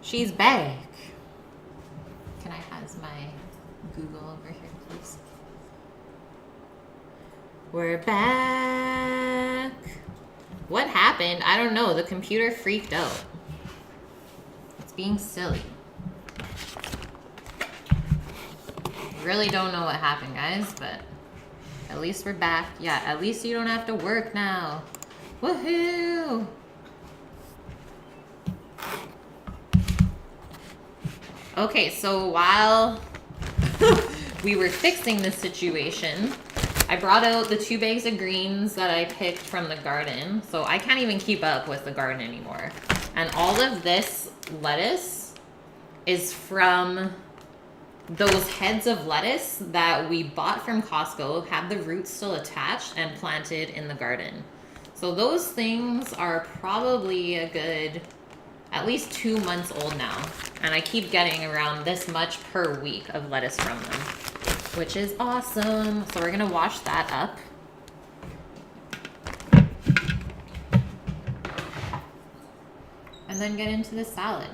She's back. Can I has my Google over here, please? We're back. What happened? I don't know. The computer freaked out. It's being silly. Really don't know what happened, guys, but at least we're back. Yeah, at least you don't have to work now. Woohoo! Okay, so while we were fixing this situation, I brought out the 2 bags of greens that I picked from the garden. So I can't even keep up with the garden anymore. And all of this lettuce is from those heads of lettuce that we bought from Costco, had the roots still attached and planted in the garden. So those things are probably a good, at least 2 months old now. And I keep getting around this much per week of lettuce from them, which is awesome. So we're gonna wash that up. And then get into the salad.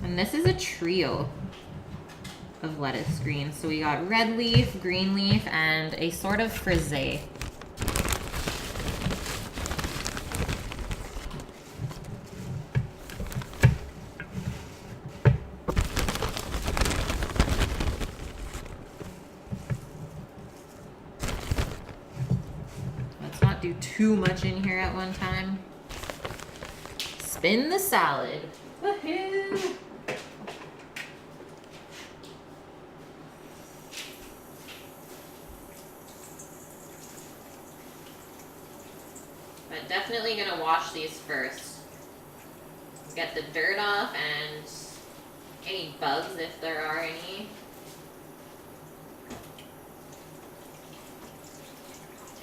And this is a trio of lettuce greens. So we got red leaf, green leaf, and a sort of frisee. Let's not do too much in here at one time. Spin the salad. Woohoo! But definitely gonna wash these first. Get the dirt off and any bugs if there are any.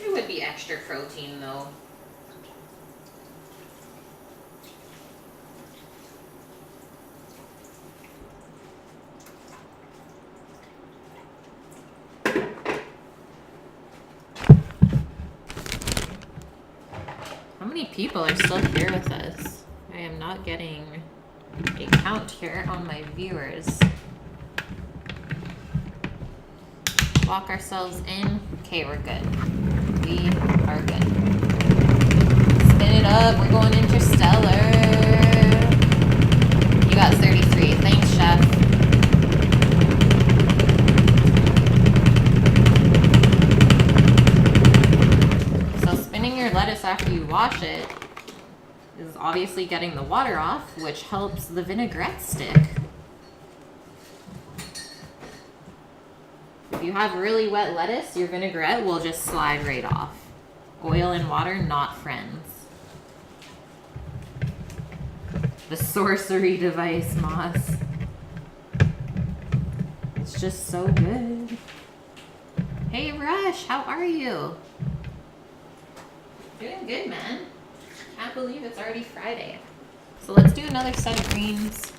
It would be extra protein though. How many people are still here with us? I am not getting a count here on my viewers. Lock ourselves in. Okay, we're good. We are good. Spin it up. We're going interstellar. You got 33. Thanks, chef. Lettuce after you wash it is obviously getting the water off, which helps the vinaigrette stick. If you have really wet lettuce, your vinaigrette will just slide right off. Oil and water, not friends. The sorcery device, Moss. It's just so good. Hey, Rush, how are you? Doing good, man. Can't believe it's already Friday. So let's do another set of greens.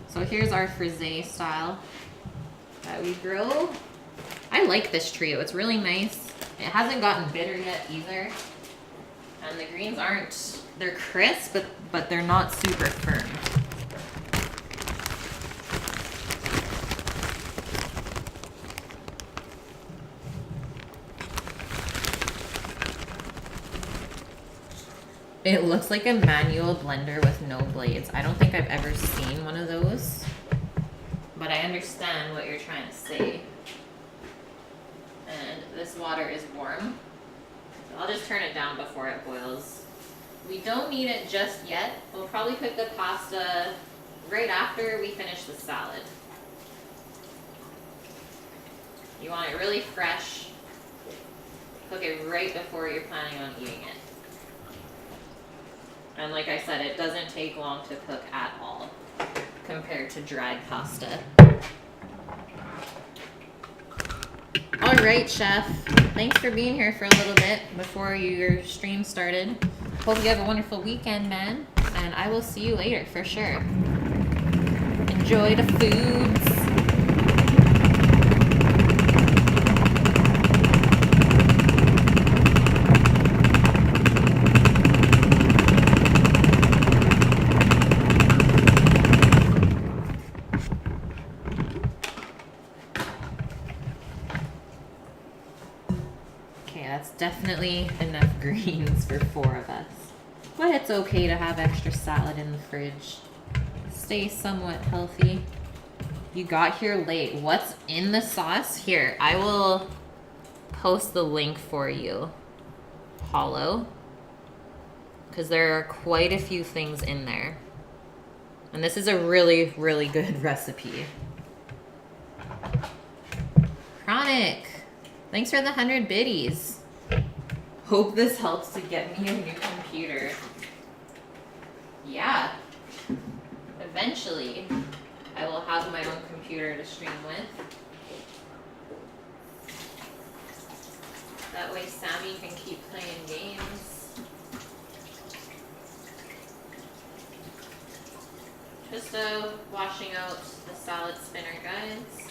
So here's our frisee style that we grow. I like this trio. It's really nice. It hasn't gotten bitter yet either. And the greens aren't, they're crisp, but they're not super firm. It looks like a manual blender with no blades. I don't think I've ever seen one of those, but I understand what you're trying to say. And this water is warm. So I'll just turn it down before it boils. We don't need it just yet. We'll probably cook the pasta right after we finish the salad. You want it really fresh. Cook it right before you're planning on eating it. And like I said, it doesn't take long to cook at all compared to dried pasta. All right, chef. Thanks for being here for a little bit before your stream started. Hope you have a wonderful weekend, man. And I will see you later for sure. Enjoy the foods. Yeah, it's definitely enough greens for 4 of us. But it's okay to have extra salad in the fridge. Stay somewhat healthy. You got here late. What's in the sauce? Here, I will post the link for you, Hollow, because there are quite a few things in there. And this is a really, really good recipe. Chronic, thanks for the 100 biddies. Hope this helps to get me a new computer. Yeah. Eventually, I will have my own computer to stream with. That way Sammy can keep playing games. Just washing out the salad spinner, guys.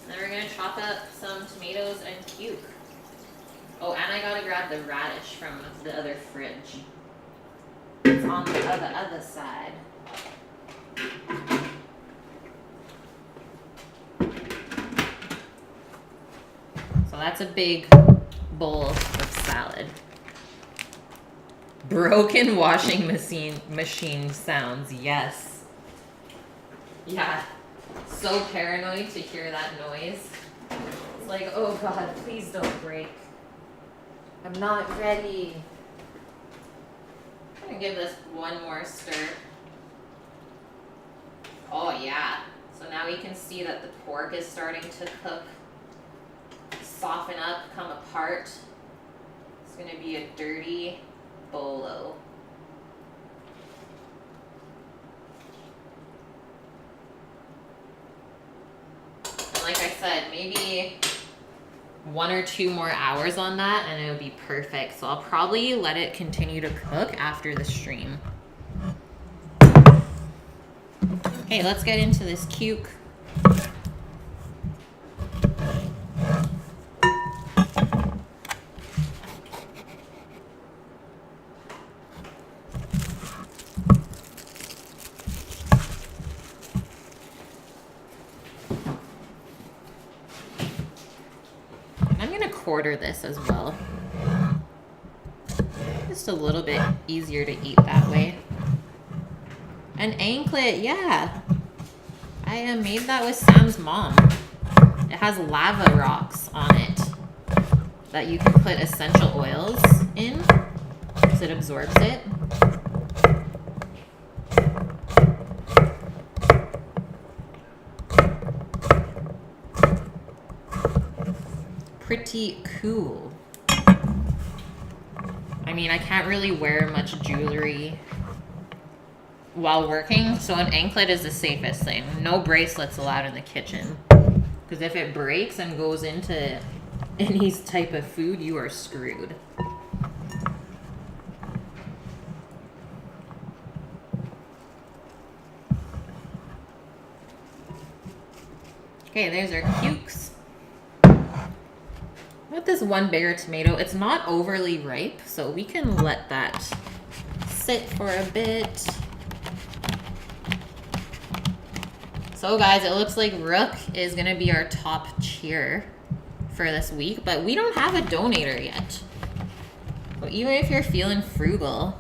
Then we're gonna chop up some tomatoes and cuke. Oh, and I gotta grab the radish from the other fridge. It's on the other side. So that's a big bowl of salad. Broken washing machine sounds, yes. Yeah, so paranoid to hear that noise. It's like, oh God, please don't break. I'm not ready. I'm gonna give this one more stir. Oh yeah, so now we can see that the pork is starting to cook, soften up, come apart. It's gonna be a dirty bolo. And like I said, maybe 1 or 2 more hours on that and it'll be perfect. So I'll probably let it continue to cook after the stream. Okay, let's get into this cuke. I'm gonna quarter this as well. Just a little bit easier to eat that way. An anklet, yeah. I made that with Sam's mom. It has lava rocks on it that you can put essential oils in so it absorbs it. Pretty cool. I mean, I can't really wear much jewelry while working, so an anklet is the safest thing. No bracelets allowed in the kitchen, because if it breaks and goes into any type of food, you are screwed. Okay, there's our cukes. With this one bigger tomato, it's not overly ripe, so we can let that sit for a bit. So guys, it looks like Rook is gonna be our top cheer for this week, but we don't have a donator yet. So even if you're feeling frugal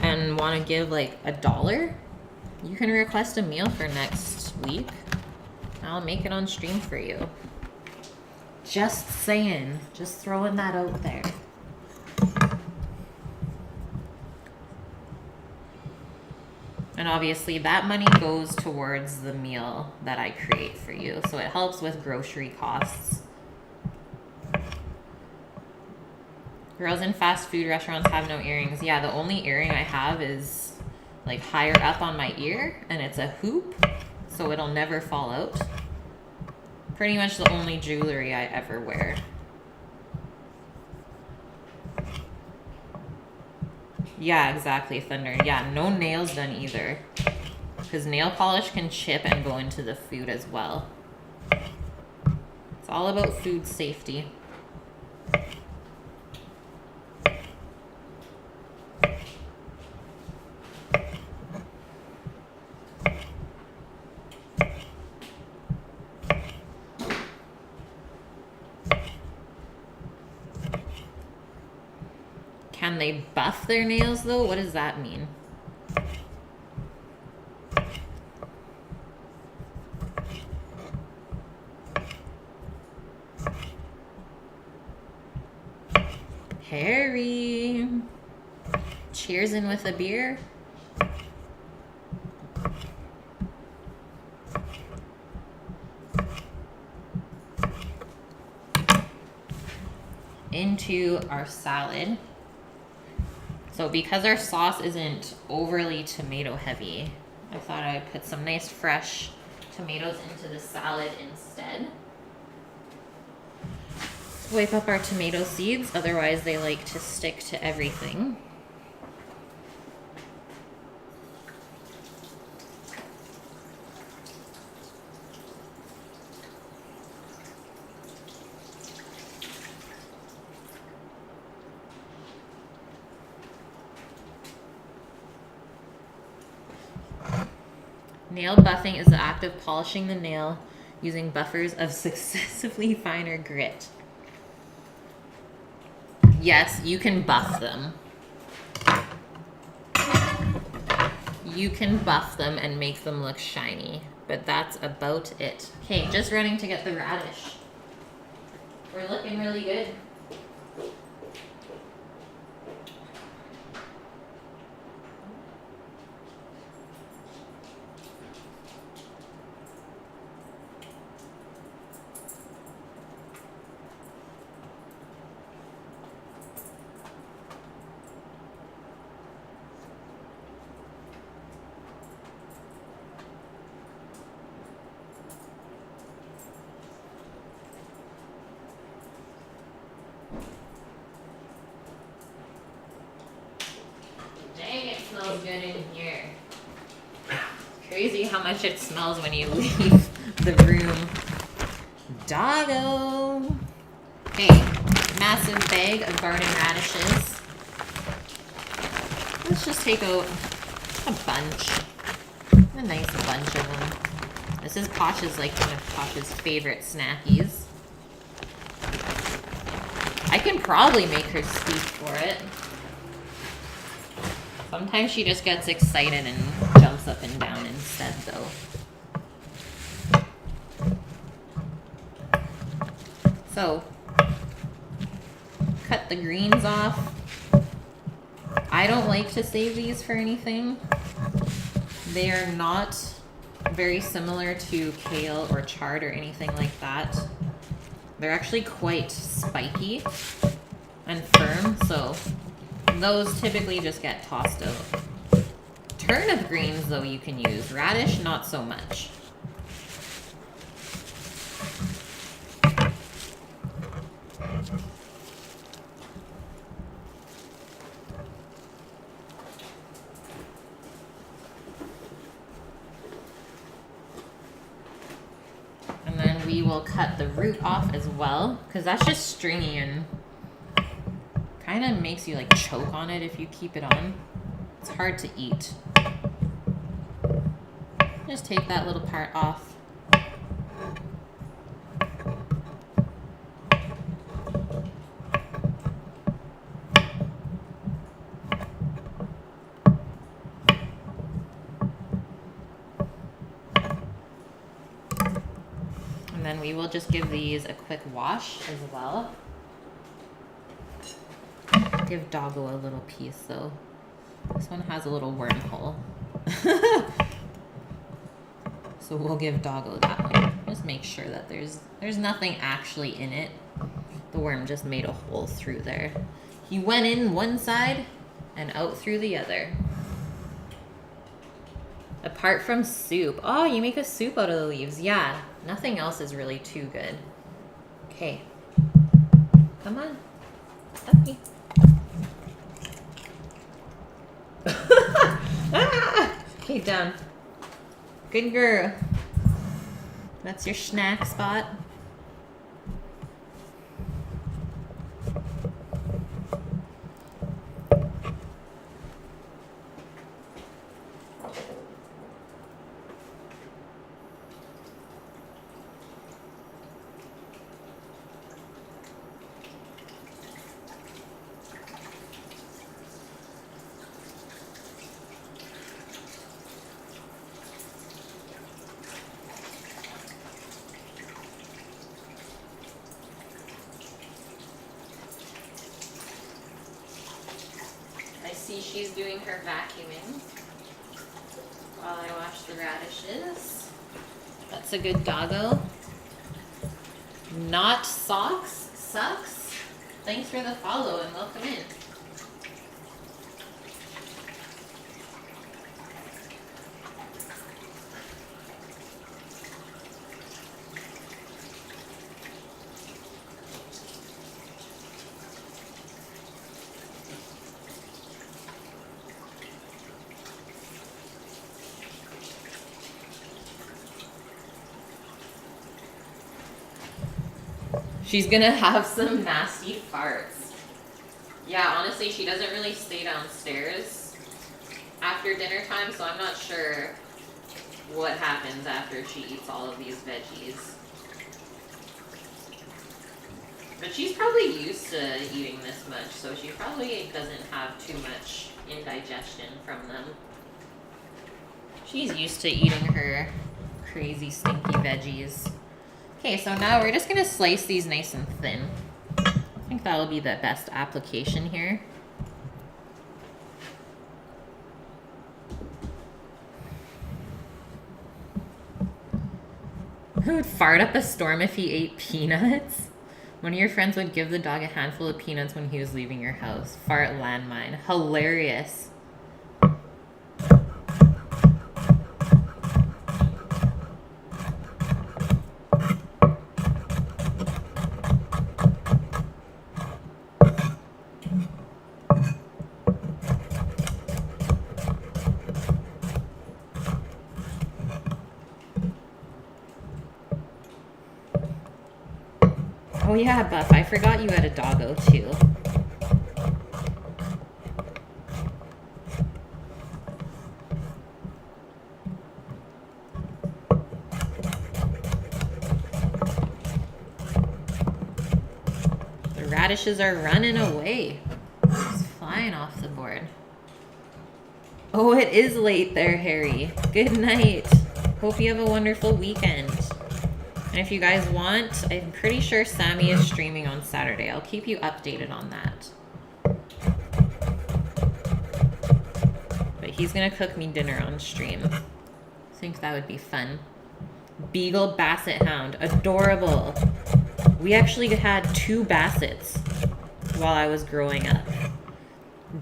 and wanna give like $1, you can request a meal for next week. I'll make it on stream for you. Just saying, just throwing that out there. And obviously that money goes towards the meal that I create for you. So it helps with grocery costs. Girls in fast food restaurants have no earrings. Yeah, the only earring I have is like higher up on my ear, and it's a hoop, so it'll never fall out. Pretty much the only jewelry I ever wear. Yeah, exactly, Thunder. Yeah, no nails done either, because nail polish can chip and go into the food as well. It's all about food safety. when they buff their nails, though, what does that mean? Harry. Cheers in with a beer. Into our salad. So because our sauce isn't overly tomato heavy, I thought I'd put some nice fresh tomatoes into the salad instead. Wipe up our tomato seeds, otherwise they like to stick to everything. Nail buffing is the act of polishing the nail using buffers of successively finer grit. Yes, you can buff them. You can buff them and make them look shiny, but that's about it. Okay, just running to get the radish. We're looking really good. Smells good in here. Crazy how much it smells when you leave the room. Doggo. Okay, massive bag of garden radishes. Let's just take out a bunch. A nice bunch of them. This is Posh's, like one of Posh's favorite snackies. I can probably make her speak for it. Sometimes she just gets excited and jumps up and down instead, though. So, cut the greens off. I don't like to save these for anything. They are not very similar to kale or chard or anything like that. They're actually quite spiky and firm, so those typically just get tossed out. Turnip greens, though, you can use. Radish, not so much. And then we will cut the root off as well, because that's just stringy and kind of makes you like choke on it if you keep it on. It's hard to eat. Just take that little part off. And then we will just give these a quick wash as well. Give Doggo a little piece though. This one has a little wormhole. So we'll give Doggo that one. Just make sure that there's nothing actually in it. The worm just made a hole through there. He went in one side and out through the other. Apart from soup. Oh, you make a soup out of the leaves. Yeah, nothing else is really too good. Okay. Come on. Puppy. Okay, done. Good girl. That's your snack spot. she's doing her vacuuming while I wash the radishes. That's a good doggo. Not socks, sucks. Thanks for the follow and welcome in. She's gonna have some nasty farts. Yeah, honestly, she doesn't really stay downstairs after dinner time, so I'm not sure what happens after she eats all of these veggies. But she's probably used to eating this much, so she probably doesn't have too much indigestion from them. She's used to eating her crazy stinky veggies. Okay, so now we're just gonna slice these nice and thin. I think that'll be the best application here. Who would fart up a storm if he ate peanuts? One of your friends would give the dog a handful of peanuts when he was leaving your house. Fart landmine. Hilarious. Oh yeah, Buff, I forgot you had a doggo too. The radishes are running away. Just flying off the board. Oh, it is late there, Harry. Good night. Hope you have a wonderful weekend. And if you guys want, I'm pretty sure Sammy is streaming on Saturday. I'll keep you updated on that. But he's gonna cook me dinner on stream. I think that would be fun. Beagle Basset Hound. Adorable. We actually had 2 Bassets while I was growing up.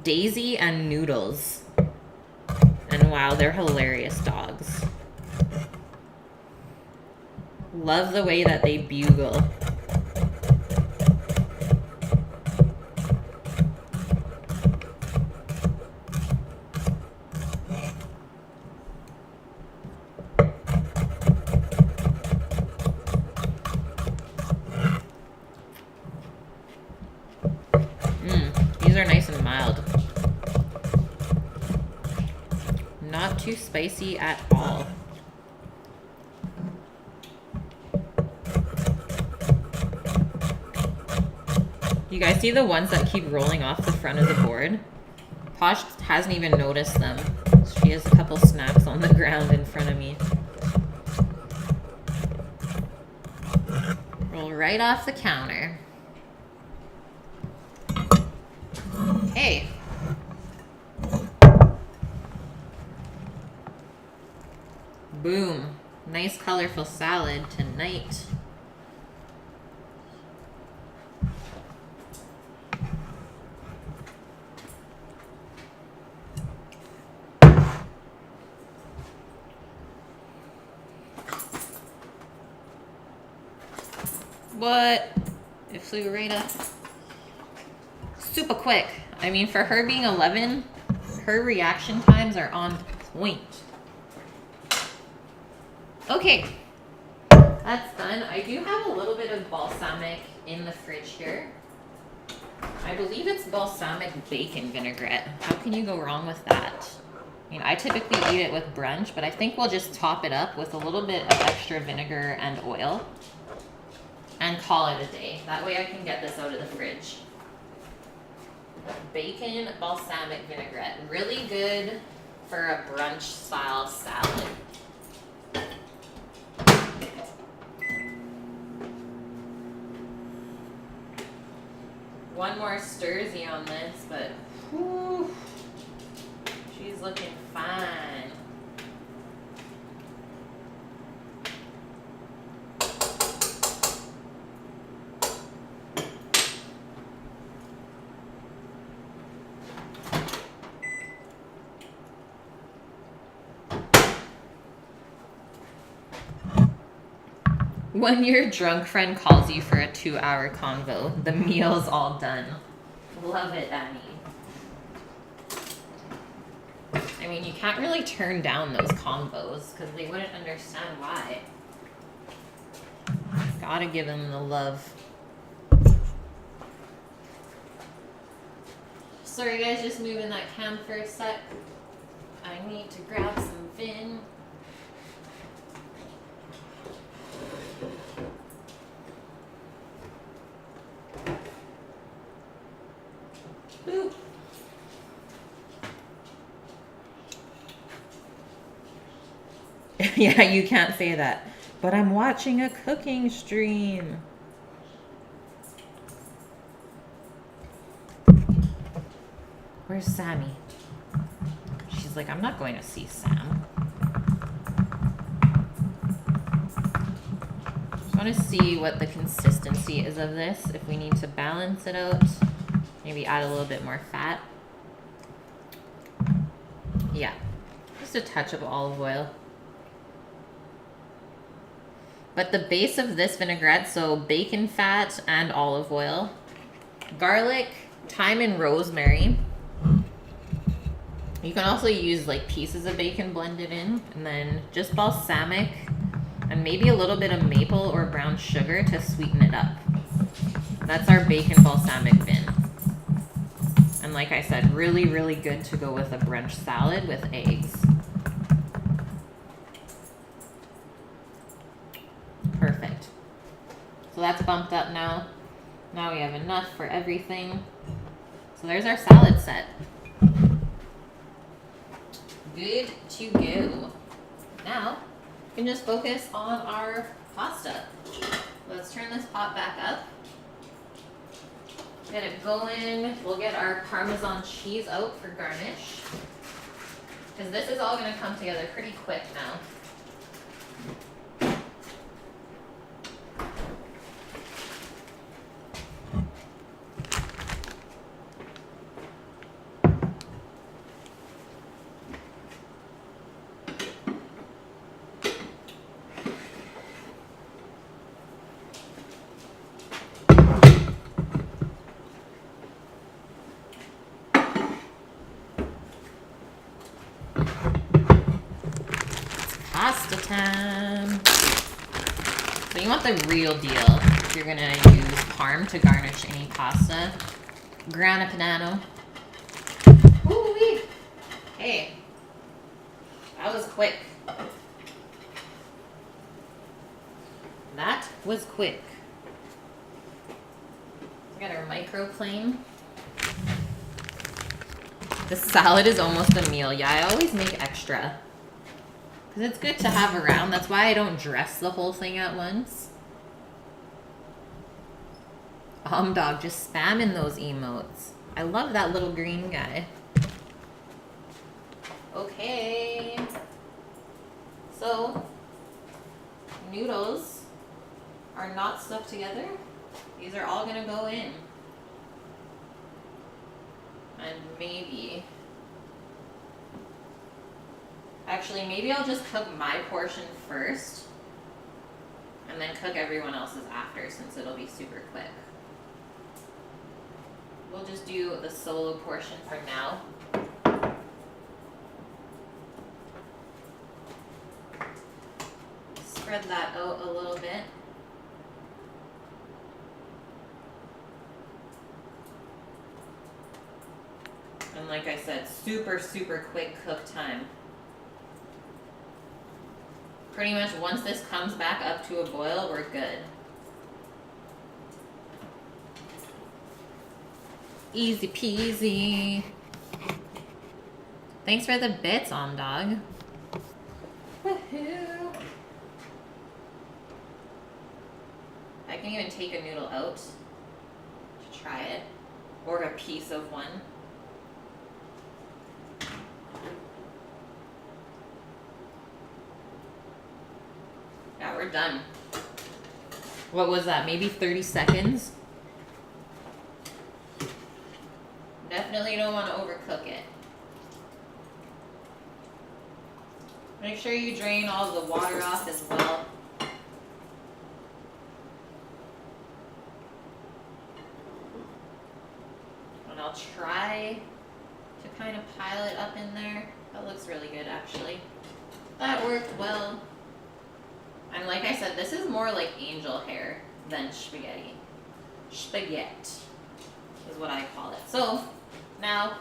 Daisy and Noodles. And wow, they're hilarious dogs. Love the way that they bugle. These are nice and mild. Not too spicy at all. You guys see the ones that keep rolling off the front of the board? Posh hasn't even noticed them. She has a couple snacks on the ground in front of me. Roll right off the counter. Hey. Boom. Nice colorful salad tonight. What? It flew right up. Super quick. I mean, for her being 11, her reaction times are on point. Okay. That's done. I do have a little bit of balsamic in the fridge here. I believe it's balsamic bacon vinaigrette. How can you go wrong with that? I mean, I typically eat it with brunch, but I think we'll just top it up with a little bit of extra vinegar and oil. And call it a day. That way I can get this out of the fridge. Bacon balsamic vinaigrette. Really good for a brunch style salad. One more Sturzy on this, but whew, He's looking fine. When your drunk friend calls you for a 2-hour convo, the meal's all done. Love it, Annie. I mean, you can't really turn down those convos because they wouldn't understand why. Gotta give them the love. Sorry guys, just moving that cam for a sec. I need to grab some Vin. Boop. Yeah, you can't say that. But I'm watching a cooking stream. Where's Sammy? She's like, I'm not going to see Sam. Just want to see what the consistency is of this. If we need to balance it out. Maybe add a little bit more fat. Yeah. Just a touch of olive oil. But the base of this vinaigrette, so bacon fat and olive oil, garlic, thyme, and rosemary. You can also use like pieces of bacon blended in, and then just balsamic and maybe a little bit of maple or brown sugar to sweeten it up. That's our bacon balsamic vin. And like I said, really, really good to go with a brunch salad with eggs. Perfect. So that's bumped up now. Now we have enough for everything. So there's our salad set. Good to go. Now, we can just focus on our pasta. Let's turn this pot back up. Get it going. We'll get our Parmesan cheese out for garnish. Because this is all going to come together pretty quick now. Pasta time. So you want the real deal if you're gonna use parm to garnish any pasta. Grana Padano. Woo-wee. Hey, that was quick. That was quick. We got our microplane. The salad is almost a meal. Yeah, I always make extra. Because it's good to have around. That's why I don't dress the whole thing at once. Dog just spamming those emotes. I love that little green guy. Okay. So, noodles are not stuck together. These are all going to go in. And maybe... Actually, maybe I'll just cook my portion first. And then cook everyone else's after, since it'll be super quick. We'll just do the solo portion for now. Spread that out a little bit. And like I said, super, super quick cook time. Pretty much once this comes back up to a boil, we're good. Easy peasy. Thanks for the bits, dog. Woohoo! I can even take a noodle out to try it, or a piece of one. Yeah, we're done. What was that? Maybe 30 seconds? Definitely don't want to overcook it. Make sure you drain all the water off as well. And I'll try to kind of pile it up in there. That looks really good, actually. That worked well. And like I said, this is more like angel hair than spaghetti. Spaghetti is what I call it. So now,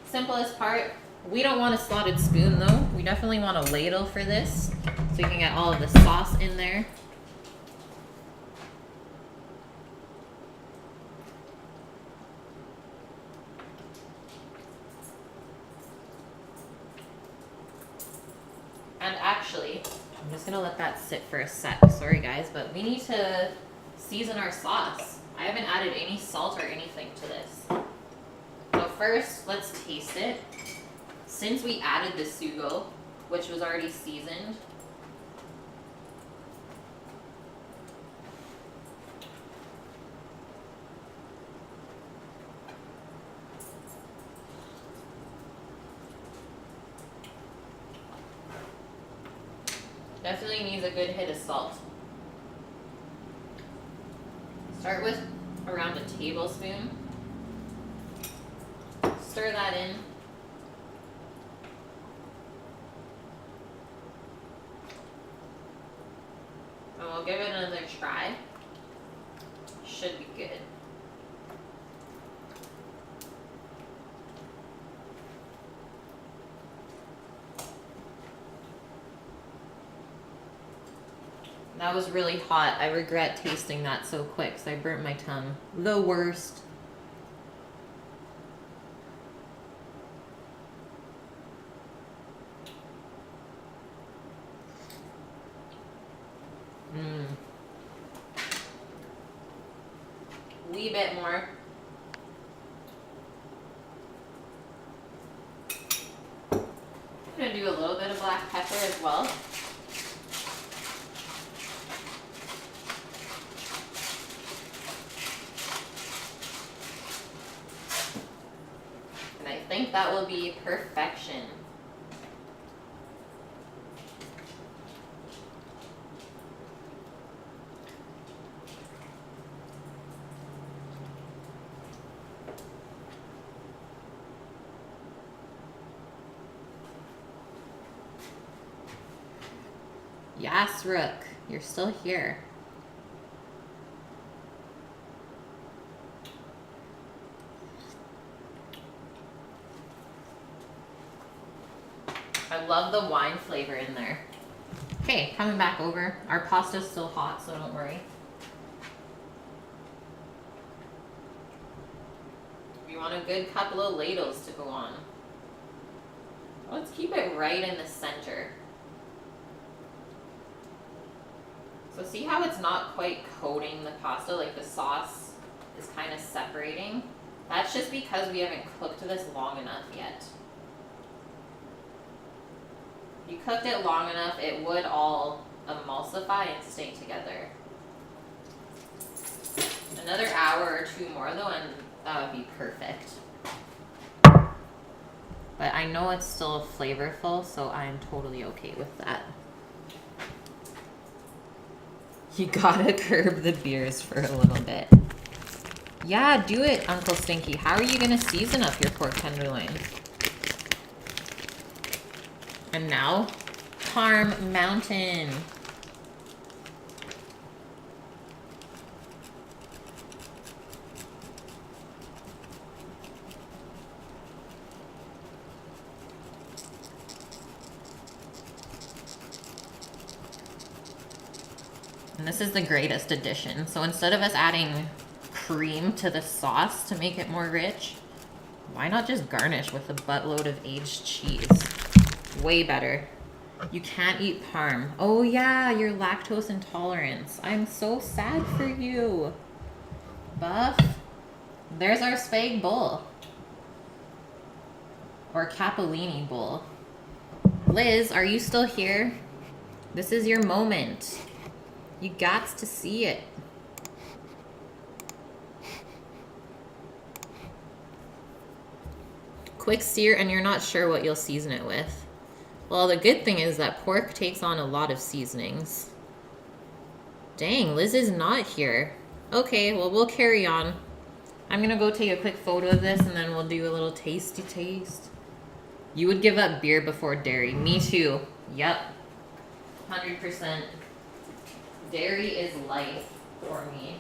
simplest part, we don't want a slotted spoon though. We definitely want a ladle for this so you can get all of the sauce in there. And actually, I'm just gonna let that sit for a sec. Sorry guys, but we need to season our sauce. I haven't added any salt or anything to this. So first, let's taste it. Since we added the sugo, which was already seasoned, definitely needs a good hit of salt. Start with around a tablespoon. Stir that in. And we'll give it another try. Should be good. That was really hot. I regret tasting that so quick because I burnt my tongue. The worst. Wee bit more. I'm gonna do a little bit of black pepper as well. And I think that will be perfection. Yes, Rook, you're still here. I love the wine flavor in there. Okay, coming back over. Our pasta's still hot, so don't worry. You want a good couple of ladles to go on. Let's keep it right in the center. So see how it's not quite coating the pasta, like the sauce is kind of separating? That's just because we haven't cooked this long enough yet. If you cooked it long enough, it would all emulsify and stay together. Another hour or two more though, and that would be perfect. But I know it's still flavorful, so I'm totally okay with that. You gotta curb the beers for a little bit. Yeah, do it, Uncle Stinky. How are you gonna season up your pork tenderloin? And now, Parm Mountain. And this is the greatest addition. So instead of us adding cream to the sauce to make it more rich, why not just garnish with a buttload of aged cheese? Way better. You can't eat parm. Oh yeah, your lactose intolerance. I'm so sad for you. Buff. There's our spag bowl. Or capellini bowl. Liz, are you still here? This is your moment. You got to see it. Quick sear and you're not sure what you'll season it with. Well, the good thing is that pork takes on a lot of seasonings. Dang, Liz is not here. Okay, well, we'll carry on. I'm gonna go take a quick photo of this and then we'll do a little tasty taste. You would give up beer before dairy. Me too. Yep. 100%. Dairy is life for me.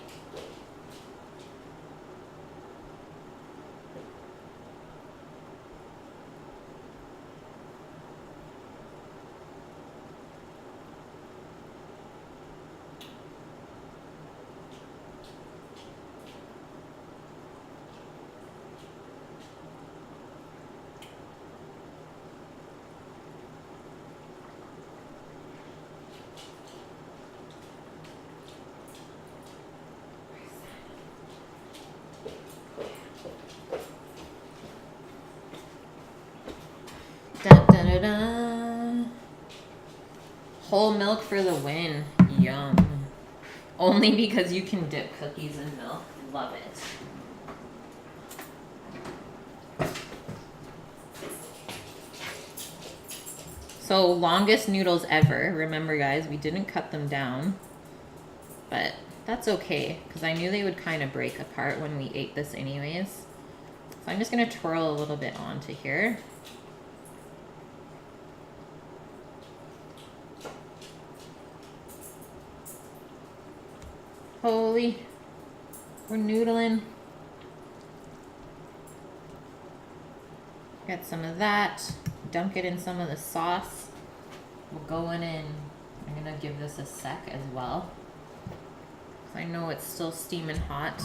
Da, da, da, da. Whole milk for the win. Yum. Only because you can dip cookies in milk. Love it. So longest noodles ever. Remember guys, we didn't cut them down. But that's okay, because I knew they would kind of break apart when we ate this anyways. So I'm just going to twirl a little bit onto here. Holy, we're noodling. Get some of that, dunk it in some of the sauce. We're going in. I'm gonna give this a sec as well. I know it's still steaming hot.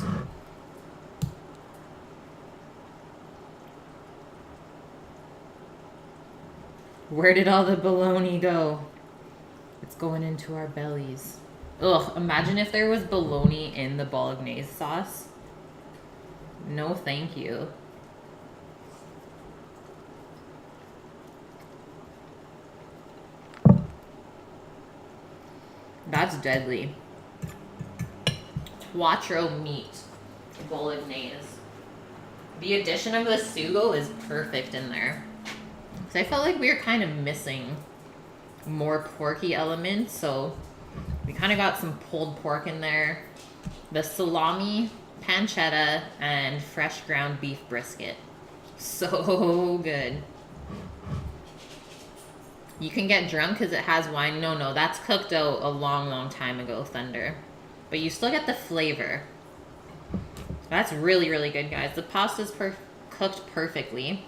Where did all the bologna go? It's going into our bellies. Ugh, imagine if there was bologna in the bolognese sauce. No, thank you. That's deadly. Quattro meat bolognese. The addition of the sugo is perfect in there. So I felt like we were kind of missing more porky elements, so we kind of got some pulled pork in there, the salami, pancetta, and fresh ground beef brisket. So good. You can get drunk because it has wine. No, that's cooked out a long time ago, Thunder. But you still get the flavor. That's really, really good, guys. The pasta's cooked perfectly.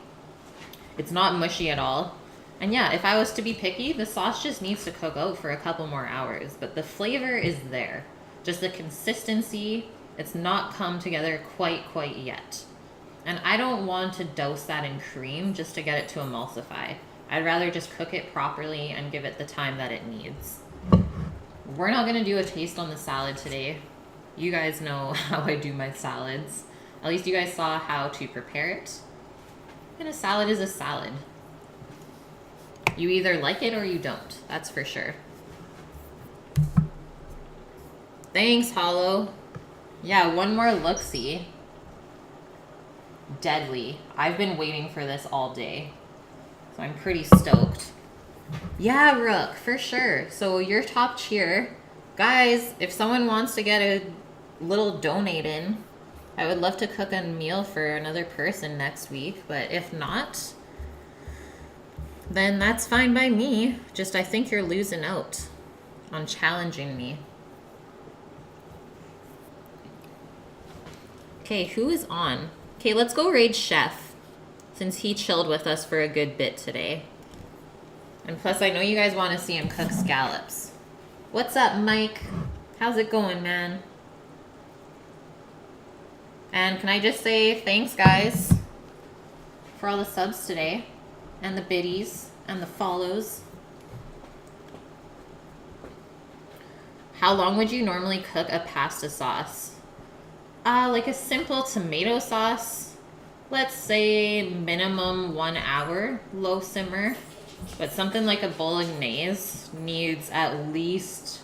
It's not mushy at all. And yeah, if I was to be picky, the sauce just needs to cook out for a couple more hours. But the flavor is there. Just the consistency, it's not come together quite yet. And I don't want to douse that in cream just to get it to emulsify. I'd rather just cook it properly and give it the time that it needs. We're not going to do a taste on the salad today. You guys know how I do my salads. At least you guys saw how to prepare it. And a salad is a salad. You either like it or you don't. That's for sure. Thanks, Hollow. Yeah, one more look-see. Deadly. I've been waiting for this all day. So I'm pretty stoked. Yeah, Rook, for sure. So your top cheer. Guys, if someone wants to get a little donate in, I would love to cook a meal for another person next week. But if not, then that's fine by me. Just I think you're losing out on challenging me. Okay, who is on? Okay, let's go raid Chef, since he chilled with us for a good bit today. And plus, I know you guys want to see him cook scallops. What's up, Mike? How's it going, man? And can I just say thanks, guys, for all the subs today, and the biddies, and the follows. How long would you normally cook a pasta sauce? Like a simple tomato sauce, let's say minimum 1 hour, low simmer. But something like a bolognese needs at least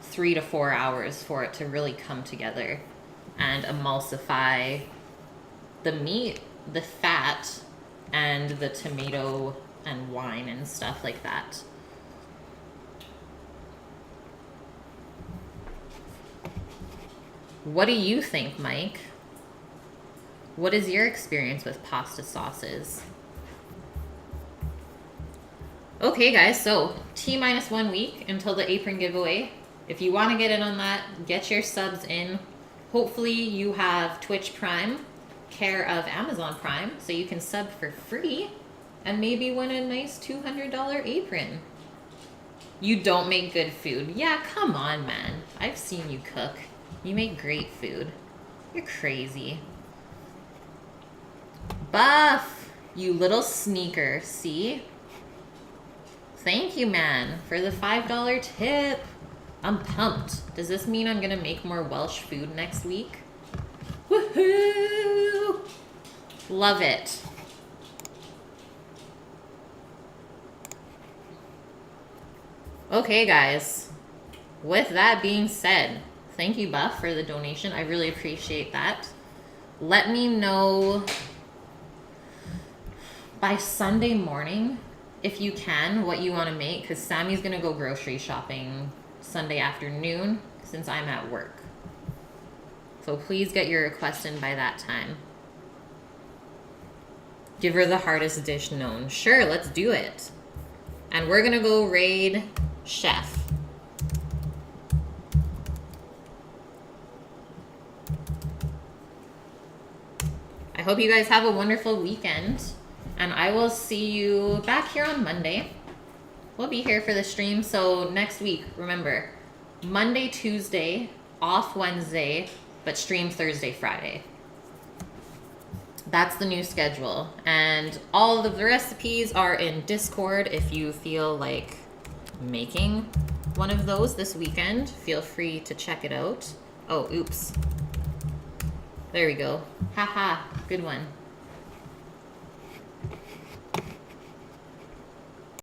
3 to 4 hours for it to really come together and emulsify the meat, the fat, and the tomato and wine and stuff like that. What do you think, Mike? What is your experience with pasta sauces? Okay, guys, so T-minus 1 week until the apron giveaway. If you want to get in on that, get your subs in. Hopefully you have Twitch Prime, care of Amazon Prime, so you can sub for free and maybe win a nice $200 apron. You don't make good food. Yeah, come on, man. I've seen you cook. You make great food. You're crazy. Buff, you little sneaker, see? Thank you, man, for the $5 tip. I'm pumped. Does this mean I'm gonna make more Welsh food next week? Woohoo! Love it. Okay, guys. With that being said, thank you, Buff, for the donation. I really appreciate that. Let me know by Sunday morning, if you can, what you want to make, because Sammy's going to go grocery shopping Sunday afternoon since I'm at work. So please get your request in by that time. Give her the hardest dish known. Sure, let's do it. And we're going to go raid Chef. I hope you guys have a wonderful weekend. And I will see you back here on Monday. We'll be here for the stream. So next week, remember, Monday, Tuesday, off Wednesday, but stream Thursday, Friday. That's the new schedule. And all of the recipes are in Discord. If you feel like making one of those this weekend, feel free to check it out. Oh, oops. There we go. Haha, good one.